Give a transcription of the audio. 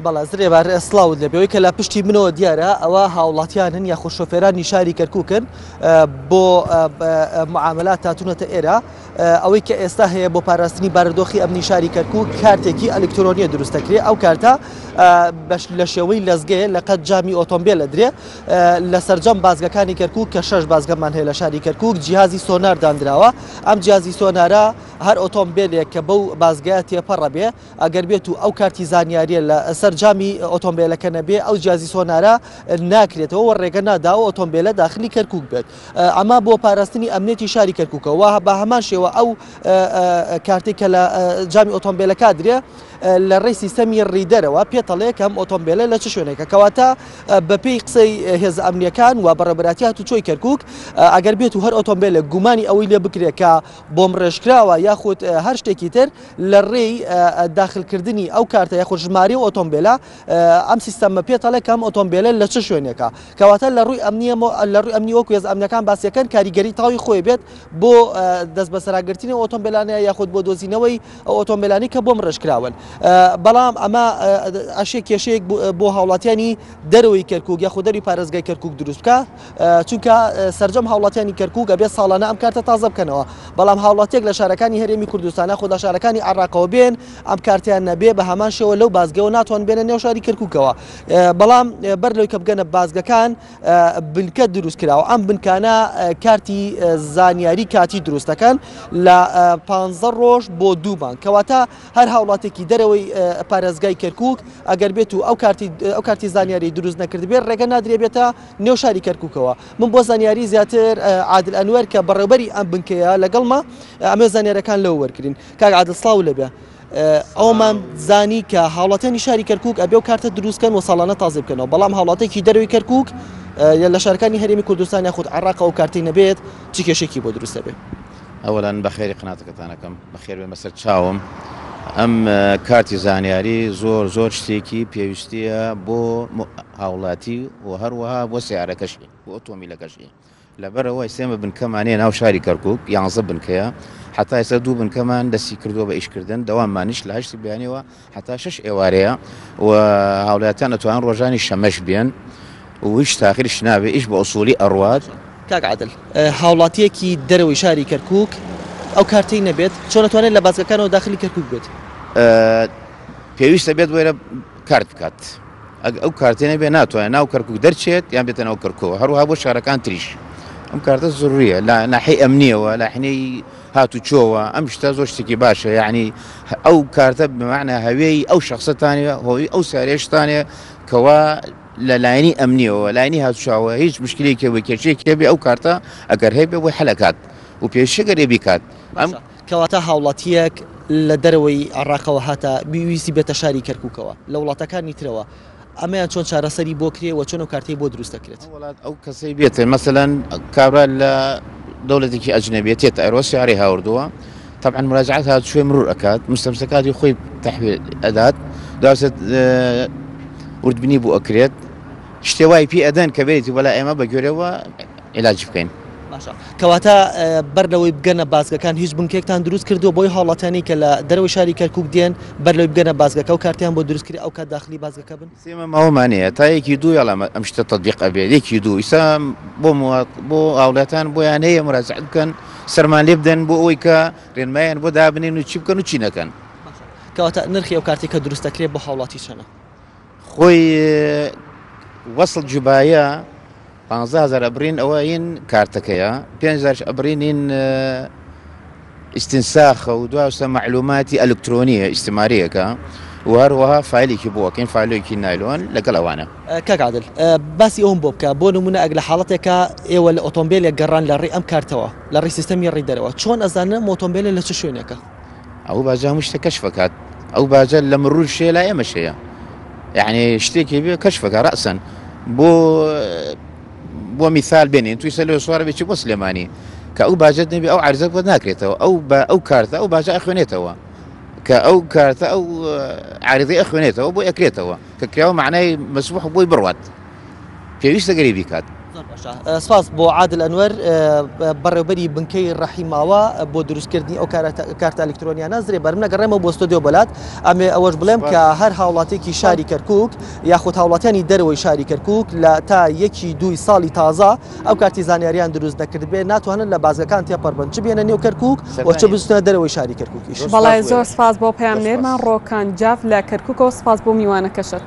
بەڵا زرێبار سلااوت لەبێەوەی کە لە پشتی منەوە دیارە ئەوە هاوڵاتیان هەن یاخۆ شۆفێرانی شاری کەرکووکن بۆ معاملات تاتونەتە ئێرە ئەوەی کە ئێستا هەیە بۆ پاراستنی بارودۆخی ئەمنی شاری کەرکووک کارتێکی ئەلکترۆنیە دروستەکرێت ئەو کارتە لە شێوەی لەزگەیە لە قەت جامی ئۆتۆمبیل لە درێ لە سەرجەم بازگەکانی کەرکووک کە 6 بازگەمان هەیە لە شاری کەرکووک جیهازی سۆنار دانراوە ئەم جیهازی سۆنارە هەر ئۆتۆمبیلێک کە بەو بازگایە تێپەڕە بێ ئەگەر بێت و ئەو کارتی زانیاریە لە سەرجامی ئۆتۆمبیلەکە نەبێ ئەو جیهازی سۆنارە ناکرێتەوە و ڕێگە ناداوە ئۆتۆمبیلە داخلی کەرکووک بێت ئەمە بۆ پاراستنی ئەمنێتی شاری کەرکووکەوە بە هەمان شێوە ئەو کارتێک کە لە جامی ئۆتۆمبیلەکە درێ لە ڕێی سیستەمی ڕیدەرەوە پێتەڵێ کەم ئۆتۆمبیلە لە چ شوێنێکە کەواتە بەپێی قسەی هێز ئەمنیەکان و بەڕێبەراتی هاتوچۆی کەرکووک ئەگەر بێت و هەر ئۆتۆمبیلە گومانی ئەوەی لێ بکرێت کە بۆم ڕێژکراوە یاخود هەر شتێکی تر لە ڕێی داخلکردنی ئەو کارتە یاخود ژماری و ئۆتۆمبیلە ئەم سیستەمە پێتەڵێ کەم ئۆتۆمبیلە لە چ شوێنێکە کەواتە لە ڕووی ئەمنی وەکو هێز ئەمنیەکان باسیەکەن کاریگەری تاوی خۆی بێت بۆ دەست بەسەراگرتنی ئۆتۆمبیلانەیە یاخود بۆ دۆزینەوەی ئۆتۆمبیلانی کە بۆم ڕێژکراون بەڵام ئەمە ئەشێ کێشەیەک بۆ هاوڵاتیانی دەرەوەی کەرکووک یاخود دەری پارێزگای کەرکووک دروست بکە چونکە سەرجەم هاوڵاتیانی کەرکووک ئەبێ ساڵانە ئەم کارتە تازە بکەنەوە بەڵام هاوڵاتیەک لە شارەکانی هەرێمی کوردستانە خۆدا شارەکانی عێراقەوە بێن ئەم کارتیان نەبێ بە هەمان شێوە لەو بازگەوە ناتوان بێنە نێو شاری کەرکووکەوە بەڵام بەر لەوەی کە بگەنە بازگەکان بنکە دروست کراوە ئەم بنکانە کارتی زانیاری کاتی دروستەکەن لە 15 ڕۆژ بۆ 2 مانگ کەواتە هەر هاوڵاتێکی دەرەوەی پارێزگای کەرکووک ئەگەر بێت و ئەو کارتی زانیاری دروست نەکرد بێت ڕێگە نادرێ بێتە نێو شاری کەرکووکەوە من بۆ زانیاری زیاتر عادل ئەنوەر کە بەڕێوەبەری ئەم بنکەیە لەگەڵمە ئەمێ زانیارەکان لەوە وەرگرین کاک عادل سڵاو لەبێ ئەومان زانی کە هاوڵاتیانی شاری کەرکووک ئەبێ و کارتە دروستکەن و ساڵانە تازە بکەنەوە بەڵام هاوڵاتێکی دەروی کەرکووک لە شارەکانی هەرێمی کوردستان یاخود عێراق و کارتی نەبێت چ کێشێکی بۆ دروستە بێت ئەوەلاً بەخێری قناتەکەتانەکەم بەخێر بێ مەسەر چاوم ئەم کارتی زانیاری زۆر شتێکی پێویستیە بۆ هاوڵاتی و هەروەها بۆ سیارەکەشی بۆ ئۆتۆمیلەکەشی لەبەرەوە ئێمە بنکەمانەیە ناو شاری کەرکووک 11 بنکەیە حتا ئێستا 2 بنکەمان دەستی کردووە بە ئیشکردن دەوامانیش لە 8 بیانەوە حتا 6 ئێوارەیە و هاوڵاتیان ئەتوانن ڕۆژانی شەمەش بێن و هیچ تاخیرش نابێ ئیش بە ئوسولی ئەڕوات کاک عادل هاوڵاتیەکی دەرەوەی شاری کەرکووک ئەو کارتەی نەبێت چۆن ناتوانێت لە بازگەکانەوە داخلی کەرکووک بێت پێویستە بێت وێرە کارت بکات ئەو کارتێ نەبێ ناتوانێت ناو کەرکووک دەرچێت یان بێتە ناو کەرکووکەوە هەروەها بۆ شارەکان تریش ئەم کارتە زۆریە لە ناحیەی ئەمنیەوە لە حینەی هاتوچۆوە ئەم شتە زۆر شتێکی باشە یعنی ئەو کارتە بمعنە هەوێی ئەو شخصەتانێ هۆی ئەو سارێشتانێ کەوا لە لایەنی ئەمنیەوە لایەنی هاتوچاوە هیچ مشکلێکی بە کێچێکی بێ ئەو کارتە ئەگەر هەیە بۆی حەلەکات و پێشەگەرێ بیکات کەواتە هاوڵاتیەک لە دەرەوەی عێراقەوە هاتە بیویستی بێتە شاری کەرکووکەوە لە وڵاتەکانی ترەوە ئەمەیان چۆن چارەسەری بۆ کرێ و چۆن و کارتەی بۆ دروست دەکرێت ئەو کەسەی بێتە مەسەلەن کابرا لە دەوڵەتێکی ئەجنەبیە تێتە ئەیرۆسیاری هاوردووە طبعا مراجعات هاتوچۆی مرور ئەکات مستەمسەکاتی خۆی تەحویل ئەدات دواسێت وردبینی بۆ ئەکرێت شتێ وای پێ ئەدەن کە بێتی وەلا ئێمە بەگوێرەوە عیلاج بکەین کەواتە بەرلەوەی بگەنە بازگەکان هیچ بنکێکتان دروست کردو بۆی هاوڵاتانی کە لە دەرەوەی شاری کەرکووک دێن بەرلەوەی بگەنە بازگەکە و کارتیان بۆ دروستکردی ئەو کات داخلی بازگەکە بن سێمە ماوەمانەیە تا یەکی دوو یاڵامە ئەم شتە تەطبیق ئەبێت یەکی دوو ئیسا بۆ هاوڵاتان بۆیان هەیە مراجعات بکەن سەرمان لێ بدەن بۆ ئەوەی کە ڕێنمایان بۆ دابنێن و چی بکەن و چی نەکەن کەواتە نرخی ئەو کارتی کە دروست دەکرێت بۆ هاوڵاتی چەنە خۆی وەسڵ جوبایە 15,000 ئەبرین ئەوە هین کارتەکەیە 5,000 ئەبرینین ئیستینساخە و دوایسە معلوماتی ئەلکترۆنیە ئیستیماریەکە و هەروەها فایلێکی بۆکەین فایلێکی نایلۆن لەگەڵ ئەوانە کاک عادل باسی ئەوم بۆ بکە بۆ نمونە ئەگە لە حاڵەتێکە ئێوە لە ئۆتۆمبیلێک گەڕان لە ڕێی ئەم کارتەوە لە ڕێی سیستەمی ڕێدەرەوە چۆن ئەزانم ئۆتۆمبیلە لە چ شوێنێکە ئەو باجا هەموو شتە کەشفەکات ئەو باجە لە مرور شێ لای ئێمە شەیە یعنی شتێکی بێ کەشفەکە ڕەسەن بۆ میثال بێنین توی سەلۆ سوارە بێکی بۆ سلێمانی کە ئەو باجت نبێ ئەو عرزە بۆ ناکرێتەوە ئەو کارتە ئەو باجە ئەخوێنێتەوە کە ئەو کارتە ئەو عارضی ئەخوێنێتەوە بۆ ئەکرێتەوە کە کراوە معنای مەسبوح بۆی بڕوات پێویستە گەری بیکات سپاس بۆ عادل ئەنوەر بەڕێوەبەری بنکەی ڕەحیماوە بۆ دروستکردنی ئەو کارتە ئەلکترۆنیانە زرێ بەرم نەگەڕێمەوە بۆ ستۆدیۆ بەلات ئەمێ ئەوەش بڵێم کە هەر هاوڵاتێکی شاری کەرکووک یاخود هاوڵاتیانی دەرەوەی شاری کەرکووک لە تا 1-2 ساڵی تازە ئەو کارتی زانیاریان دروست دەکرد بێ ناتوانن لە بازگەکان تێپەڕبن چ بێنە نێو کەرکووک و چ بستنە دەرەوەی شاری کەرکووکیش. بەڵای زۆر سپاس بۆ پەیامنێرمان ڕۆکان جاف لە کەرکووکەوە سپاس بۆ میوانەکەشت.